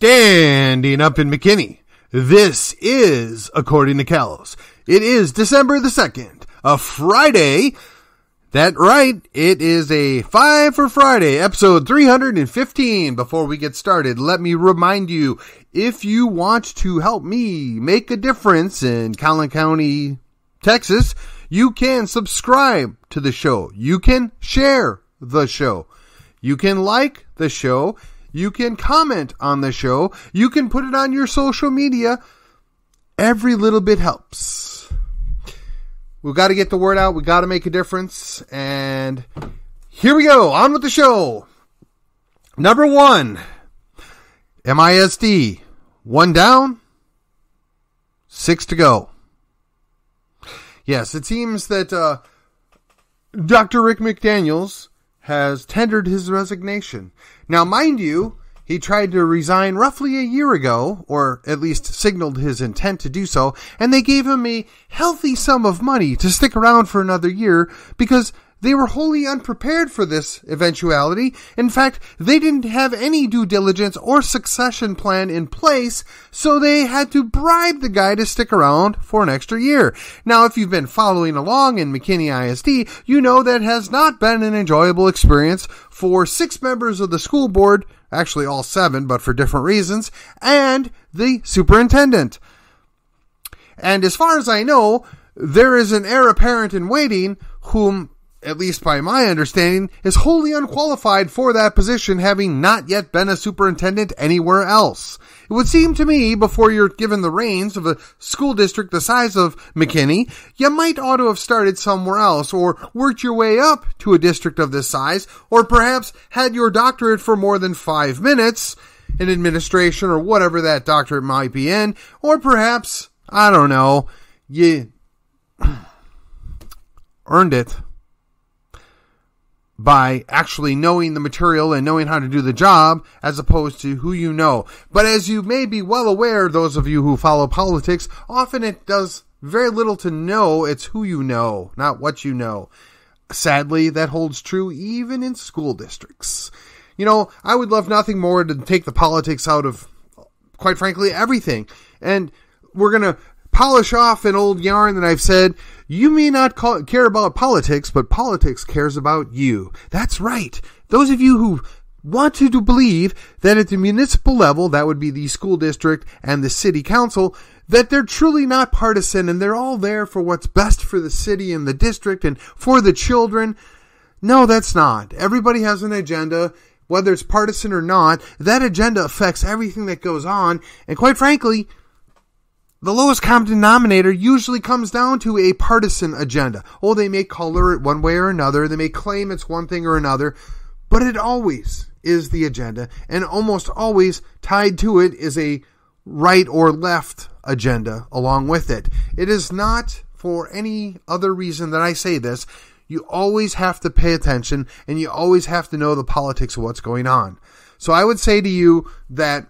Standing up in McKinney. This is According to Kalos. It is December the 2nd, a Friday. That's right, it is a 5 for Friday, episode 315. Before we get started, let me remind you, if you want to help me make a difference in Collin County, Texas, you can subscribe to the show. You can share the show. You can like the show. You can comment on the show. You can put it on your social media. Every little bit helps. We've got to get the word out. We've got to make a difference. And here we go. On with the show. Number 1. MISD. 1 down. 6 to go. Yes, it seems that Dr. Rick McDaniels has tendered his resignation. Now, mind you, he tried to resign roughly a year ago, or at least signaled his intent to do so, and they gave him a healthy sum of money to stick around for another year because they were wholly unprepared for this eventuality. In fact, they didn't have any due diligence or succession plan in place, so they had to bribe the guy to stick around for an extra year. Now, if you've been following along in McKinney ISD, you know that has not been an enjoyable experience for 6 members of the school board, actually all 7, but for different reasons, and the superintendent. And as far as I know, there is an heir apparent in waiting whom, at least by my understanding, is wholly unqualified for that position, having not yet been a superintendent anywhere else. It would seem to me, before you're given the reins of a school district the size of McKinney, you might ought to have started somewhere else, or worked your way up to a district of this size, or perhaps had your doctorate for more than 5 minutes in administration, or whatever that doctorate might be in, or perhaps, I don't know, you earned it by actually knowing the material and knowing how to do the job as opposed to who you know. But as you may be well aware, those of you who follow politics, often it does very little to know. It's who you know, not what you know. Sadly, that holds true even in school districts. You know, I would love nothing more to take the politics out of, quite frankly, everything. And we're going to polish off an old yarn that I've said. You may not care about politics, but politics cares about you. That's right. Those of you who want to believe that at the municipal level, that would be the school district and the city council, that they're truly not partisan and they're all there for what's best for the city and the district and for the children. No, that's not. Everybody has an agenda. Whether it's partisan or not, that agenda affects everything that goes on. And quite frankly, the lowest common denominator usually comes down to a partisan agenda. Oh, they may color it one way or another. They may claim it's one thing or another, but it always is the agenda, and almost always tied to it is a right or left agenda along with it. It is not for any other reason that I say this. You always have to pay attention, and you always have to know the politics of what's going on. So I would say to you that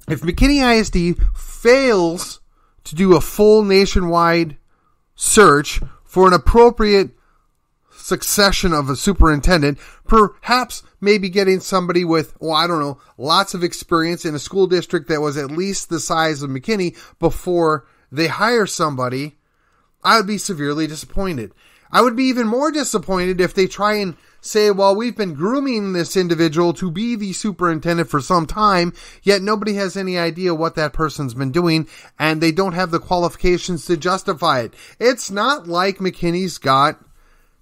if McKinney ISD fails to do a full nationwide search for an appropriate succession of a superintendent, perhaps maybe getting somebody with, lots of experience in a school district that was at least the size of McKinney before they hire somebody, I would be severely disappointed. I would be even more disappointed if they try and say, well, we've been grooming this individual to be the superintendent for some time, yet nobody has any idea what that person's been doing, and they don't have the qualifications to justify it. It's not like McKinney's got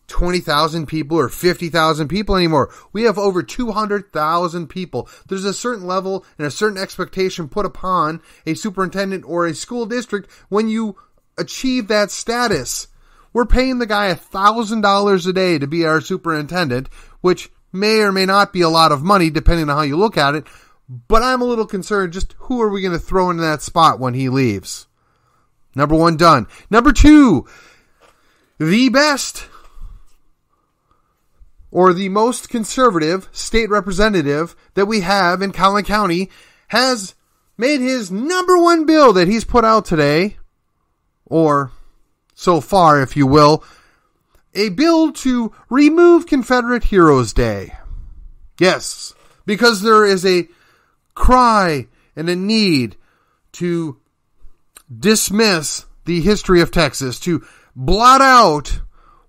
20,000 people or 50,000 people anymore. We have over 200,000 people. There's a certain level and a certain expectation put upon a superintendent or a school district when you achieve that status. We're paying the guy $1,000 a day to be our superintendent, which may or may not be a lot of money depending on how you look at it. But I'm a little concerned, just who are we going to throw into that spot when he leaves? Number 1 done. Number 2, the best or the most conservative state representative that we have in Collin County has made his number 1 bill that he's put out today, or so far, if you will, a bill to remove Confederate Heroes Day. Yes, because there is a cry and a need to dismiss the history of Texas, to blot out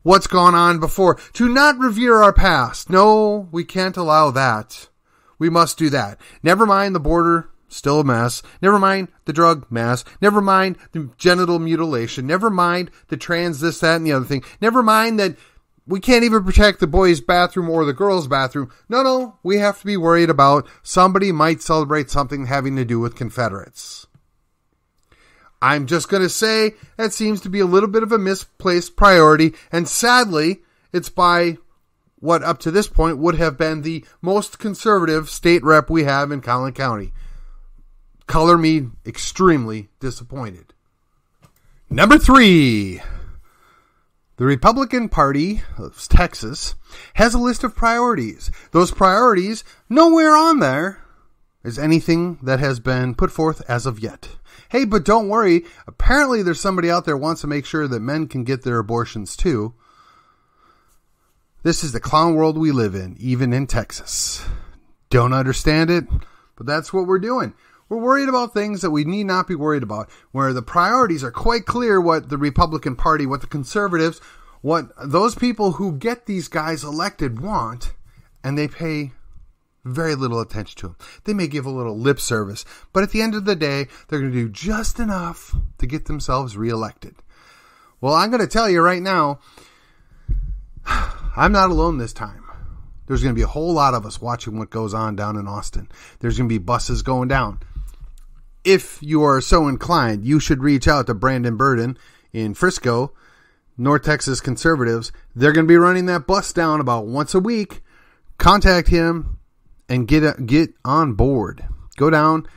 what's gone on before, to not revere our past. No, we can't allow that. We must do that. Never mind the border, still a mess. Never mind the drug mess. Never mind the genital mutilation. Never mind the trans this, that, and the other thing. Never mind that we can't even protect the boys' bathroom or the girls' bathroom. No, we have to be worried about somebody might celebrate something having to do with Confederates. I'm just going to say that seems to be a little bit of a misplaced priority, and sadly, it's by what up to this point would have been the most conservative state rep we have in Collin County. Color me extremely disappointed. Number 3. The Republican Party of Texas has a list of priorities. Those priorities, nowhere on there is anything that has been put forth as of yet. Hey, but don't worry. Apparently there's somebody out there who wants to make sure that men can get their abortions too. This is the clown world we live in, even in Texas. Don't understand it, but that's what we're doing. We're worried about things that we need not be worried about, where the priorities are quite clear what the Republican Party, what the conservatives, what those people who get these guys elected want, and they pay very little attention to them. They may give a little lip service, but at the end of the day, they're going to do just enough to get themselves reelected. Well, I'm going to tell you right now, I'm not alone this time. There's going to be a whole lot of us watching what goes on down in Austin. There's going to be buses going down. If you are so inclined, you should reach out to Brandon Burden in Frisco, North Texas Conservatives. They're going to be running that bus down about once a week. Contact him and get on board. Go down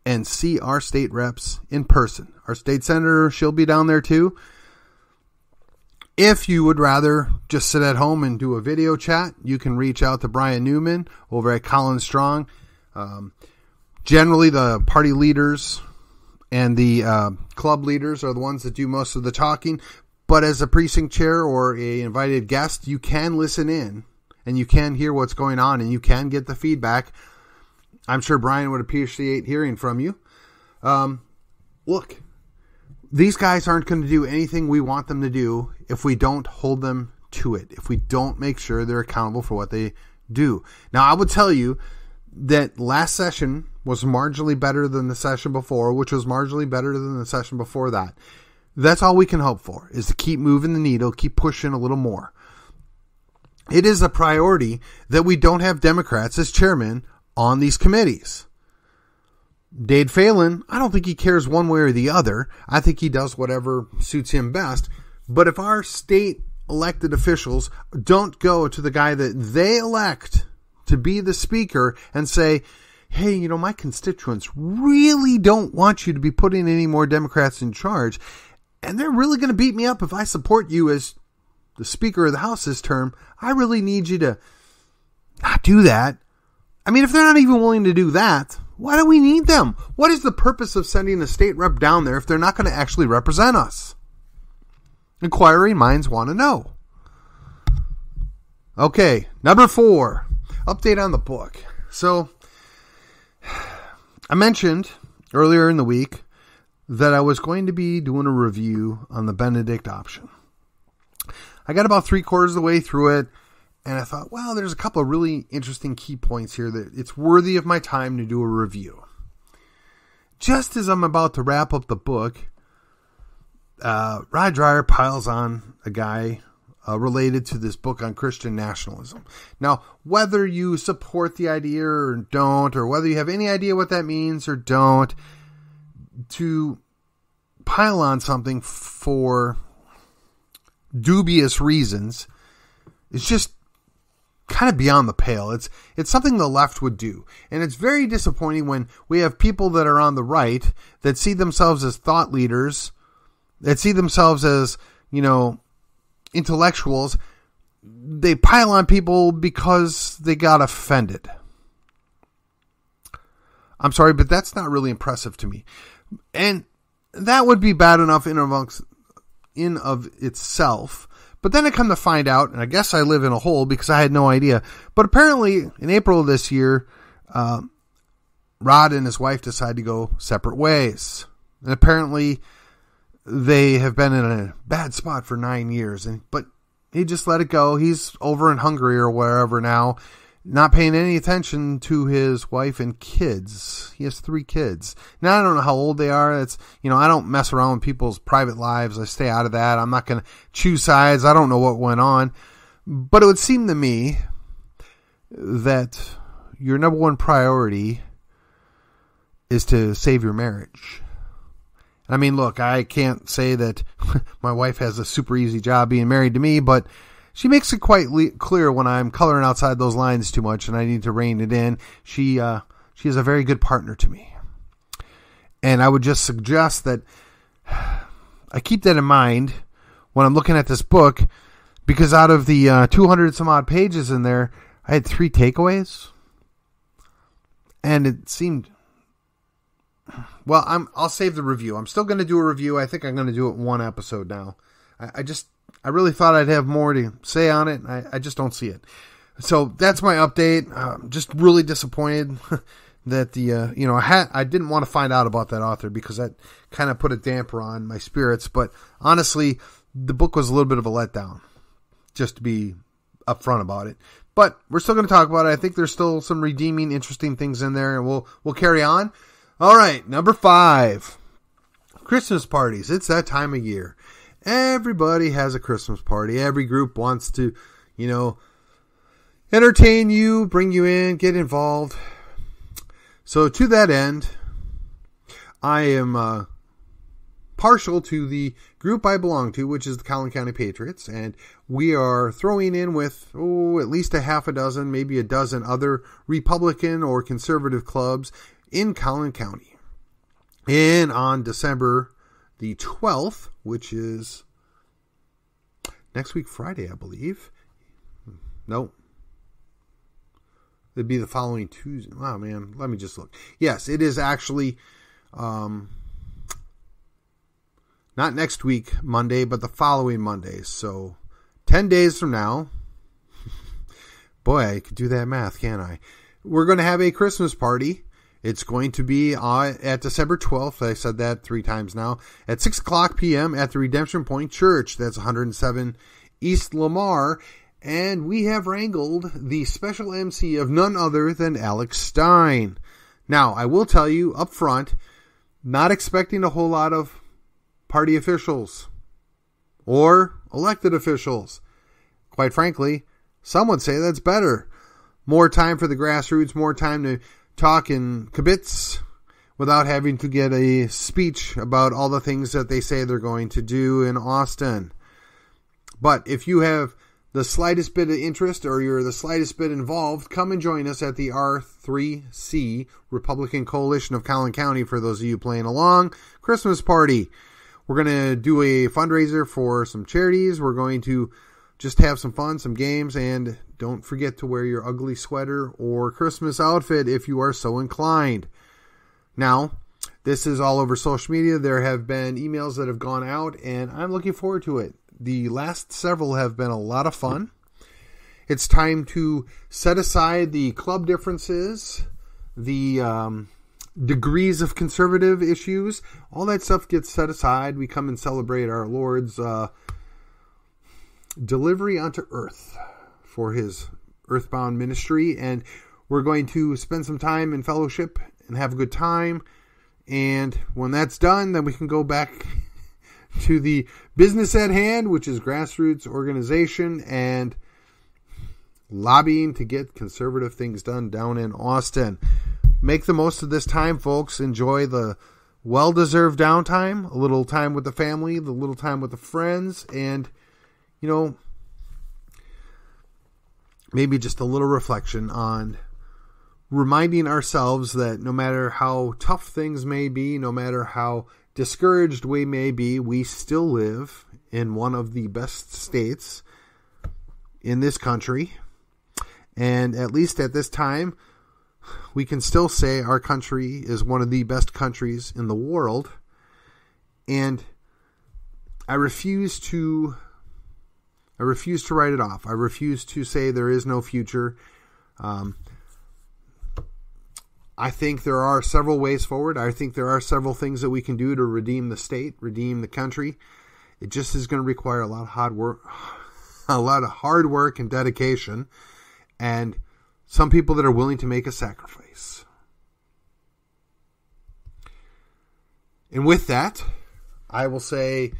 and see our state reps in person. Our state senator, she'll be down there too. If you would rather just sit at home and do a video chat, you can reach out to Brian Newman over at Collin Strong. Generally, the party leaders and the club leaders are the ones that do most of the talking. But as a precinct chair or a invited guest, you can listen in and you can hear what's going on and you can get the feedback. I'm sure Brian would appreciate hearing from you. Look, these guys aren't going to do anything we want them to do if we don't hold them to it, if we don't make sure they're accountable for what they do. Now, I would tell you that last session was marginally better than the session before, which was marginally better than the session before that. That's all we can hope for, is to keep moving the needle, keep pushing a little more. It is a priority that we don't have Democrats as chairmen on these committees. Dade Phelan, I don't think he cares one way or the other. I think he does whatever suits him best. But if our state elected officials don't go to the guy that they elect to be the speaker and say, hey, you know, my constituents really don't want you to be putting any more Democrats in charge, and they're really going to beat me up if I support you as the Speaker of the House this term, I really need you to not do that. I mean, if they're not even willing to do that, why do we need them? What is the purpose of sending a state rep down there if they're not going to actually represent us? Inquiring minds want to know. Okay, number 4, update on the book. So, I mentioned earlier in the week that I was going to be doing a review on the Benedict option. I got about 3/4 of the way through it, and I thought, well, there's a couple of really interesting key points here that it's worthy of my time to do a review. Just as I'm about to wrap up the book, Rod Dreher piles on a guy related to this book on Christian nationalism. Now, whether you support the idea or don't, or whether you have any idea what that means or don't, to pile on something for dubious reasons is just kind of beyond the pale. It's something the left would do. And it's very disappointing when we have people that are on the right that see themselves as thought leaders, that see themselves as, you know, intellectuals. They pile on people because they got offended. I'm sorry, but that's not really impressive to me. And that would be bad enough in of itself. But then I come to find out, and I guess I live in a hole because I had no idea. But apparently, in April of this year, Rod and his wife decide to go separate ways. And apparently they have been in a bad spot for 9 years. But he just let it go. He's over in Hungary or wherever now, not paying any attention to his wife and kids. He has 3 kids. Now, I don't know how old they are. It's, I don't mess around with people's private lives. I stay out of that. I'm not going to choose sides. I don't know what went on. But it would seem to me that your number one priority is to save your marriage. I mean, look, I can't say that my wife has a super easy job being married to me, but she makes it quite clear when I'm coloring outside those lines too much and I need to rein it in. She is a very good partner to me. And I would just suggest that I keep that in mind when I'm looking at this book, because out of the 200 some odd pages in there, I had 3 takeaways. And it seemed, well, I'll save the review. I'm still going to do a review. I think I'm going to do it in one episode now. I really thought I'd have more to say on it. I just don't see it. So that's my update. Just really disappointed that I didn't want to find out about that author, because that kind of put a damper on my spirits. But honestly, the book was a little bit of a letdown, just to be upfront about it. But we're still going to talk about it. I think there's still some redeeming, interesting things in there, and we'll carry on. All right, number 5, Christmas parties. It's that time of year. Everybody has a Christmas party. Every group wants to, entertain you, bring you in, get involved. So to that end, I am partial to the group I belong to, which is the Collin County Patriots, and we are throwing in with at least a half a dozen, maybe a dozen other Republican or conservative clubs in Collin County. And on December the 12th, which is next week Friday, I believe. No. It'd be the following Tuesday. Oh, man. Let me just look. Yes, it is actually not next week Monday, but the following Monday. So 10 days from now. Boy, I could do that math, can't I? We're going to have a Christmas party. It's going to be at December 12th. I said that 3 times now. At 6 o'clock p.m. at the Redemption Point Church. That's 107 East Lamar. And we have wrangled the special MC of none other than Alex Stein. Now, I will tell you up front, not expecting a whole lot of party officials or elected officials. Quite frankly, some would say that's better. More time for the grassroots, more time to talk in kibitz without having to get a speech about all the things that they say they're going to do in Austin. But if you have the slightest bit of interest or you're the slightest bit involved, come and join us at the R3C, Republican Coalition of Collin County, for those of you playing along, Christmas party. We're going to do a fundraiser for some charities. We're going to just have some fun, some games, and don't forget to wear your ugly sweater or Christmas outfit if you are so inclined. Now, this is all over social media. There have been emails that have gone out, and I'm looking forward to it. The last several have been a lot of fun. It's time to set aside the club differences, the degrees of conservative issues. All that stuff gets set aside. We come and celebrate our Lord's delivery onto earth for his earthbound ministry. And we're going to spend some time in fellowship and have a good time. And when that's done, then we can go back to the business at hand, which is grassroots organization and lobbying to get conservative things done down in Austin. Make the most of this time, folks. Enjoy the well-deserved downtime, a little time with the family, the little time with the friends, and, maybe just a little reflection on reminding ourselves that no matter how tough things may be, no matter how discouraged we may be, we still live in one of the best states in this country. And at least at this time, we can still say our country is one of the best countries in the world. And I refuse to write it off. I refuse to say there is no future. I think there are several ways forward. I think there are several things that we can do to redeem the state, redeem the country. It just is going to require a lot of hard work and dedication, and some people that are willing to make a sacrifice. And with that, I will say,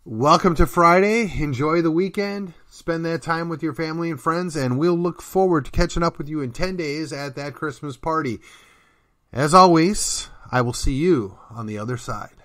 welcome to Friday. Enjoy the weekend. Spend that time with your family and friends, and we'll look forward to catching up with you in 10 days at that Christmas party. As always, I will see you on the other side.